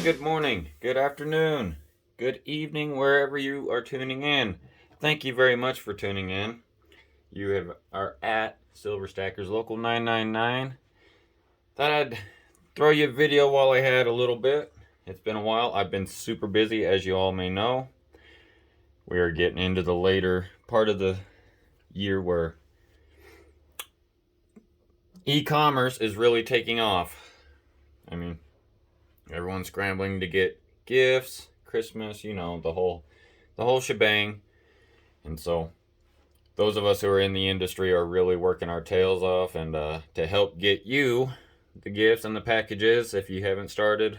good morning, good afternoon, good evening, wherever you are tuning in. Thank you very much for tuning in. Are at Silver Stackers Local 999. Thought I'd throw you a video while I had a little bit. It's been a while. I've been super busy, as you all may know. We are getting into the later part of the year where e-commerce is really taking off. I mean, everyone's scrambling to get gifts, Christmas, the whole shebang. And so those of us who are in the industry are really working our tails off and to help get you the gifts and the packages. If you haven't started,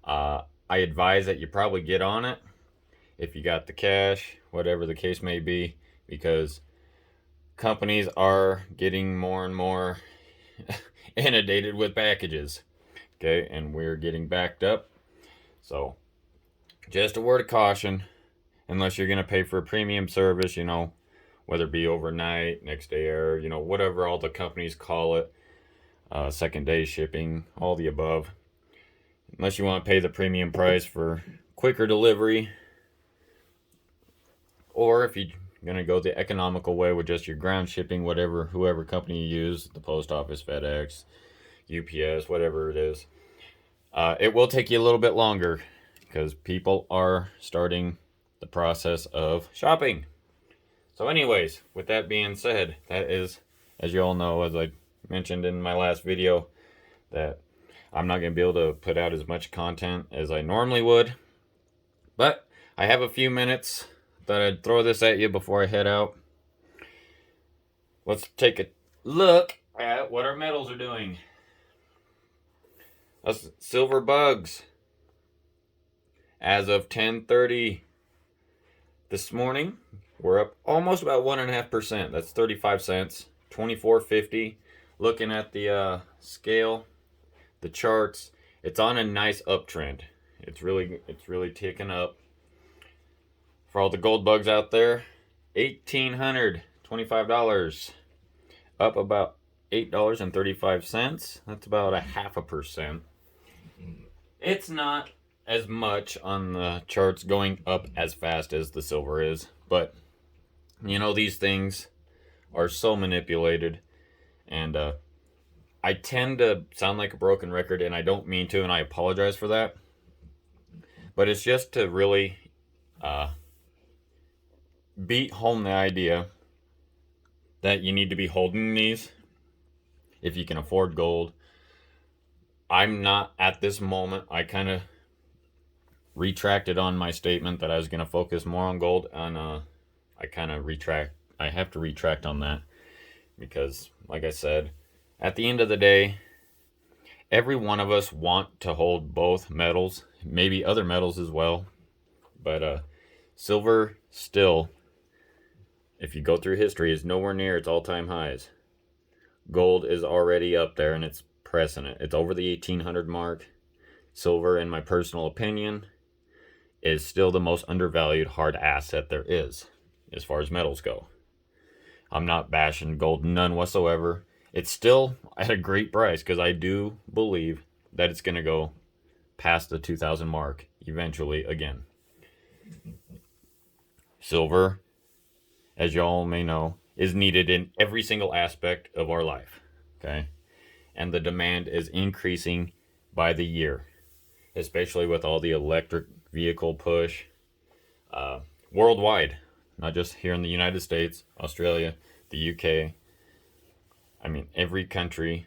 I advise that you probably get on it if you got the cash, whatever the case may be, because companies are getting more and more inundated with packages. Okay, and we're getting backed up. So just a word of caution, unless you're going to pay for a premium service, whether it be overnight, next day air, whatever all the companies call it, second day shipping, all the above. Unless you want to pay the premium price for quicker delivery, or if you're going to go the economical way with just your ground shipping, whoever company you use, the post office, FedEx, UPS, whatever it is, it will take you a little bit longer because people are starting the process of shopping. So anyways, with that being said, that is, as you all know, as I mentioned in my last video, that I'm not going to be able to put out as much content as I normally would. But I have a few minutes that I'd throw this at you before I head out. Let's take a look at what our metals are doing. Us silver bugs. As of 10:30 this morning, we're up almost about 1.5%. That's 35 cents. 24.50. Looking at the scale, the charts, it's on a nice uptrend. It's really ticking up. For all the gold bugs out there, $1,825, up about $8.35. That's about 0.5%. It's not as much on the charts going up as fast as the silver is, but these things are so manipulated, and I tend to sound like a broken record, and I don't mean to, and I apologize for that, but it's just to really beat home the idea that you need to be holding these if you can afford gold. I'm not at this moment. I kind of retracted on my statement that I was going to focus more on gold, and I have to retract on that because, like I said, at the end of the day, every one of us want to hold both metals, maybe other metals as well, but silver still, if you go through history, is nowhere near its all-time highs. Gold is already up there and it's pressing it. It's over the 1800 mark. Silver, in my personal opinion, is still the most undervalued hard asset there is as far as metals go. I'm not bashing gold, none whatsoever. It's still at a great price because I do believe that it's going to go past the 2000 mark eventually again. Silver, as y'all may know, is needed in every single aspect of our life, okay? And the demand is increasing by the year, especially with all the electric vehicle push worldwide, not just here in the United States, Australia, the UK. I mean, every country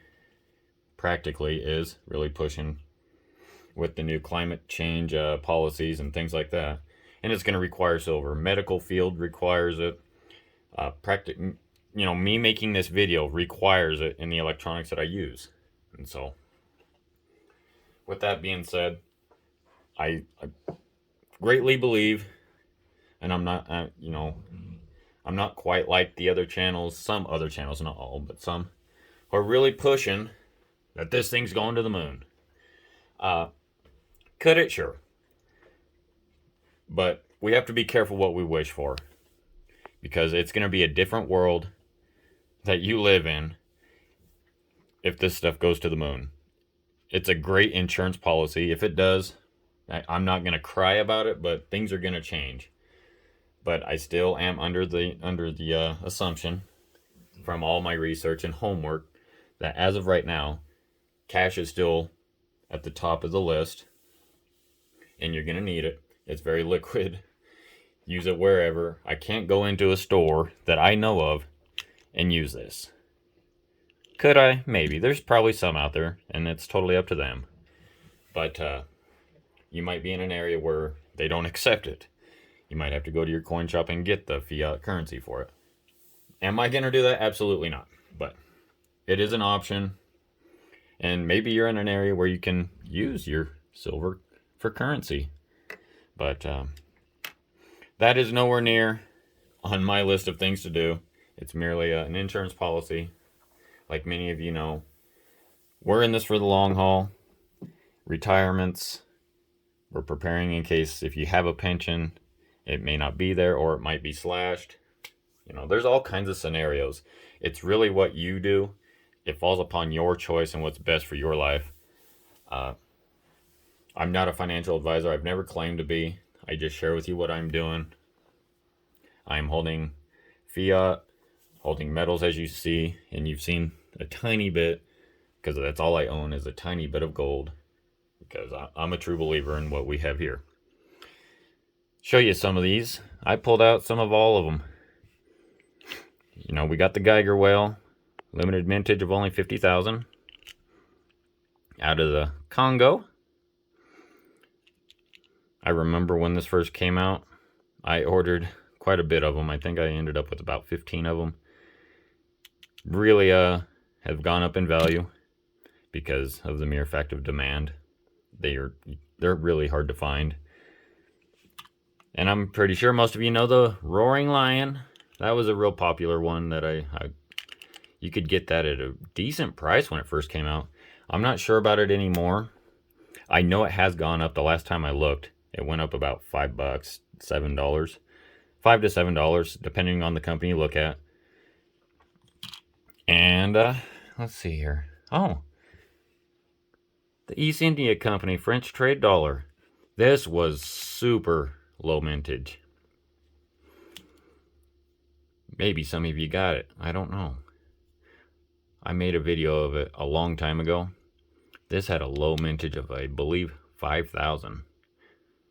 practically is really pushing with the new climate change policies and things like that. And it's going to require silver. Medical field requires it. Me making this video requires it in the electronics that I use. And so, with that being said, I greatly believe, and I'm not, I'm not quite like the other channels, some other channels, not all, but some, are really pushing that this thing's going to the moon. Could it? Sure. But we have to be careful what we wish for, because it's going to be a different world that you live in if this stuff goes to the moon. It's a great insurance policy if it does. I'm not going to cry about it, but things are going to change. But I still am under the assumption from all my research and homework that as of right now, cash is still at the top of the list, and you're going to need it. It's very liquid. Use it wherever. I can't go into a store that I know of and use this. Could I? Maybe. There's probably some out there, and it's totally up to them. But you might be in an area where they don't accept it. You might have to go to your coin shop and get the fiat currency for it. Am I going to do that? Absolutely not. But it is an option. And maybe you're in an area where you can use your silver for currency. But that is nowhere near on my list of things to do. It's merely an insurance policy. Like many of you know, we're in this for the long haul. Retirements, we're preparing in case if you have a pension, it may not be there or it might be slashed. You know, there's all kinds of scenarios. It's really what you do. It falls upon your choice and what's best for your life. I'm not a financial advisor. I've never claimed to be. I just share with you what I'm doing. I'm holding fiat, holding metals as you see, and you've seen a tiny bit, because that's all I own is a tiny bit of gold, because I'm a true believer in what we have here. Show you some of these. I pulled out some of all of them. You know, we got the Geiger whale, limited mintage of only 50,000 out of the Congo. I remember when this first came out, I ordered quite a bit of them. I think I ended up with about 15 of them. Really have gone up in value because of the mere fact of demand. They're really hard to find. And I'm pretty sure most of you know the Roaring Lion. That was a real popular one that you could get that at a decent price when it first came out. I'm not sure about it anymore. I know it has gone up. The last time I looked, it went up about $5, $7, $5 to $7, depending on the company you look at. And let's see here. Oh, the East India Company French trade dollar. This was super low mintage. Maybe some of you got it. I don't know. I made a video of it a long time ago. This had a low mintage of, I believe, 5,000.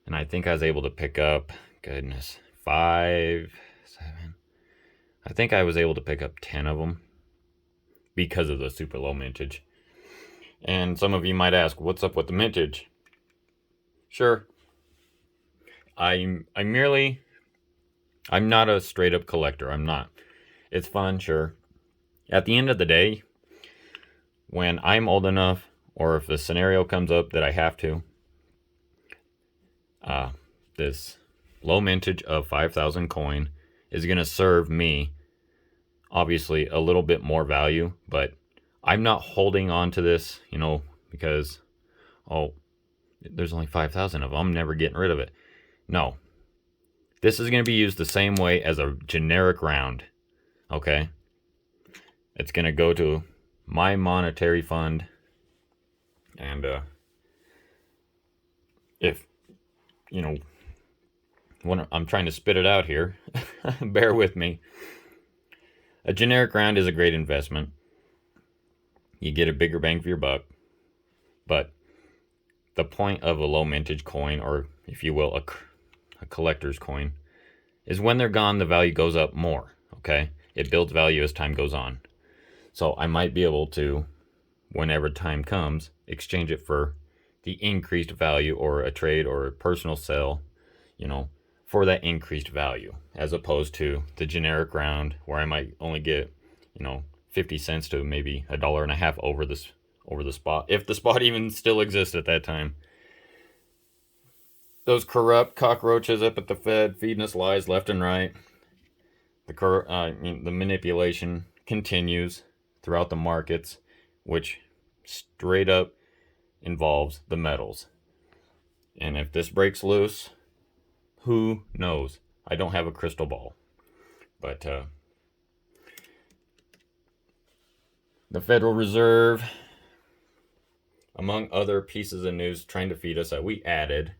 And I think I was able to pick up, goodness, 5, 7. I think I was able to pick up 10 of them because of the super low mintage. And some of you might ask, what's up with the mintage? Sure. I'm not a straight up collector. I'm not. It's fun, sure. At the end of the day, when I'm old enough, or if the scenario comes up that I have to, this low mintage of 5,000 coin is going to serve me, obviously, a little bit more value, but I'm not holding on to this, you know, because, oh, there's only 5,000 of them. I'm never getting rid of it. No. This is going to be used the same way as a generic round, okay? It's going to go to my monetary fund, and if, you know, when I'm trying to spit it out here, bear with me. A generic round is a great investment. You get a bigger bang for your buck, but the point of a low mintage coin, or if you will, a collector's coin, is when they're gone, the value goes up more, okay? It builds value as time goes on. So I might be able to, whenever time comes, exchange it for the increased value, or a trade or a personal sale, you know, for that increased value, as opposed to the generic round where I might only get, you know, 50 cents to maybe $1.50 over the spot, if the spot even still exists at that time. Those corrupt cockroaches up at the Fed feeding us lies left and right. The manipulation continues throughout the markets, which straight up involves the metals. And if this breaks loose, who knows? I don't have a crystal ball. But the Federal Reserve, among other pieces of news trying to feed us that we added,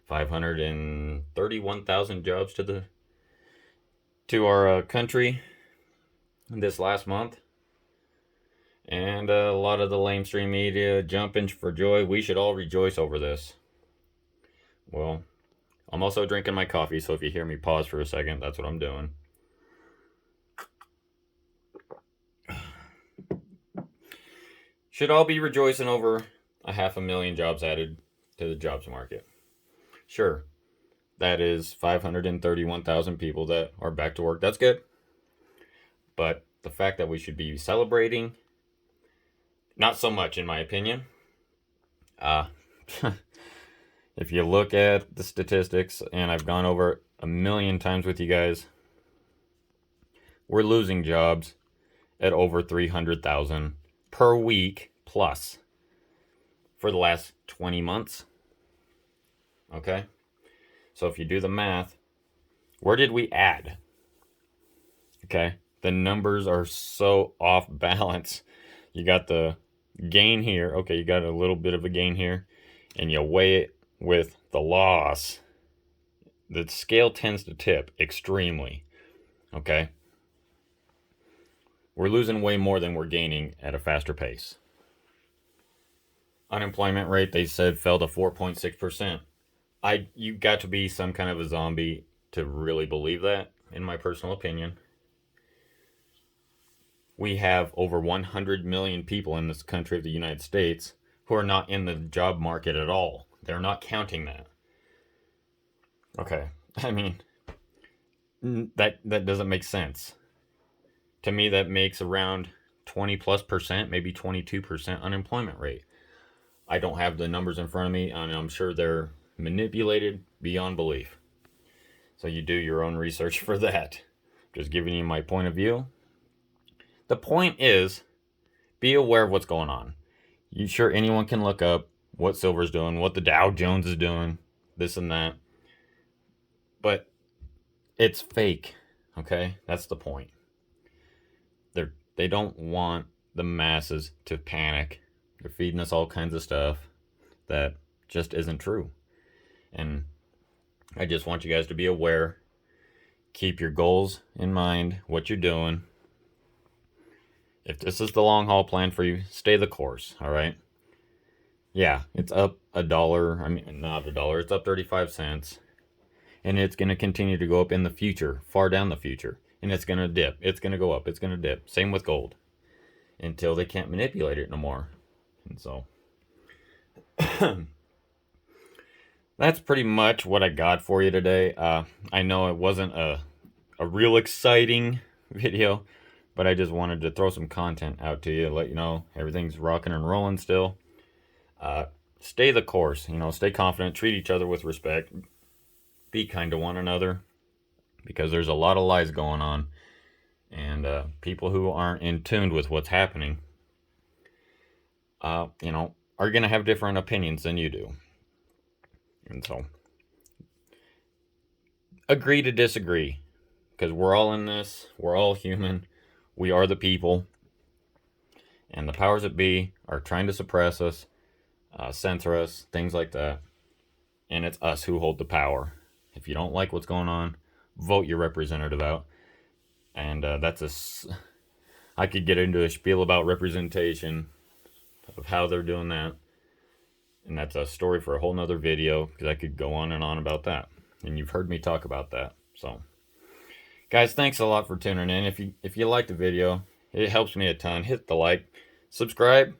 531,000 jobs to our country this last month. And a lot of the lamestream media jumping for joy. We should all rejoice over this. Well, I'm also drinking my coffee, so if you hear me pause for a second, that's what I'm doing. Should all be rejoicing over 500,000 jobs added to the jobs market. Sure, that is 531,000 people that are back to work. That's good. But the fact that we should be celebrating, not so much in my opinion. If you look at the statistics, and I've gone over 1,000,000 times with you guys, we're losing jobs at over 300,000 per week plus for the last 20 months. Okay? So if you do the math, where did we add? Okay? The numbers are so off balance. You got the gain here. Okay, you got a little bit of a gain here, and you weigh it with the loss. The scale tends to tip extremely. Okay? We're losing way more than we're gaining at a faster pace. Unemployment rate, they said, fell to 4.6%. You got to be some kind of a zombie to really believe that, in my personal opinion. We have over 100 million people in this country of the United States who are not in the job market at all. They're not counting that. Okay, I mean, that doesn't make sense. To me, that makes around 20+%, maybe 22% unemployment rate. I don't have the numbers in front of me, and I'm sure they're manipulated beyond belief. So you do your own research for that. Just giving you my point of view. The point is, be aware of what's going on. You sure anyone can look up what silver's doing, what the Dow Jones is doing, this and that. But it's fake, okay? That's the point. They don't want the masses to panic. They're feeding us all kinds of stuff that just isn't true. And I just want you guys to be aware. Keep your goals in mind, what you're doing. If this is the long haul plan for you, stay the course, all right? Yeah, it's up $1. I mean, not $1. It's up 35 cents. And it's going to continue to go up in the future, far down the future. And it's going to dip. It's going to go up. It's going to dip. Same with gold. Until they can't manipulate it no more. And so that's pretty much what I got for you today. I know it wasn't a real exciting video, but I just wanted to throw some content out to you, let you know everything's rocking and rolling still. Stay the course, stay confident, treat each other with respect, be kind to one another, because there's a lot of lies going on, and people who aren't in tune with what's happening, are going to have different opinions than you do. And so, agree to disagree, because we're all in this, we're all human, we are the people, and the powers that be are trying to suppress us, censor us, things like that, and it's us who hold the power. If you don't like what's going on, vote your representative out. And I could get into a spiel about representation, of how they're doing that, and that's a story for a whole nother video, because I could go on and on about that, and you've heard me talk about that. So guys, thanks a lot for tuning in. If you like the video, it helps me a ton. Hit the like, subscribe.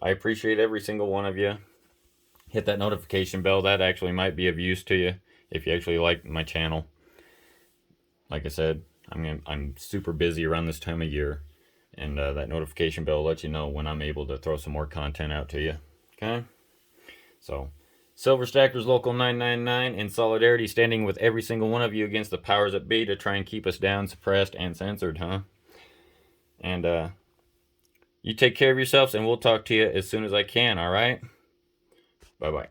I appreciate every single one of you. Hit that notification bell. That actually might be of use to you if you actually like my channel. Like I said, I'm super busy around this time of year, and that notification bell lets you know when I'm able to throw some more content out to you. Okay? So, Silver Stackers Local 999 in solidarity, standing with every single one of you against the powers that be to try and keep us down, suppressed, and censored, huh? And you take care of yourselves, and we'll talk to you as soon as I can, all right? Bye-bye.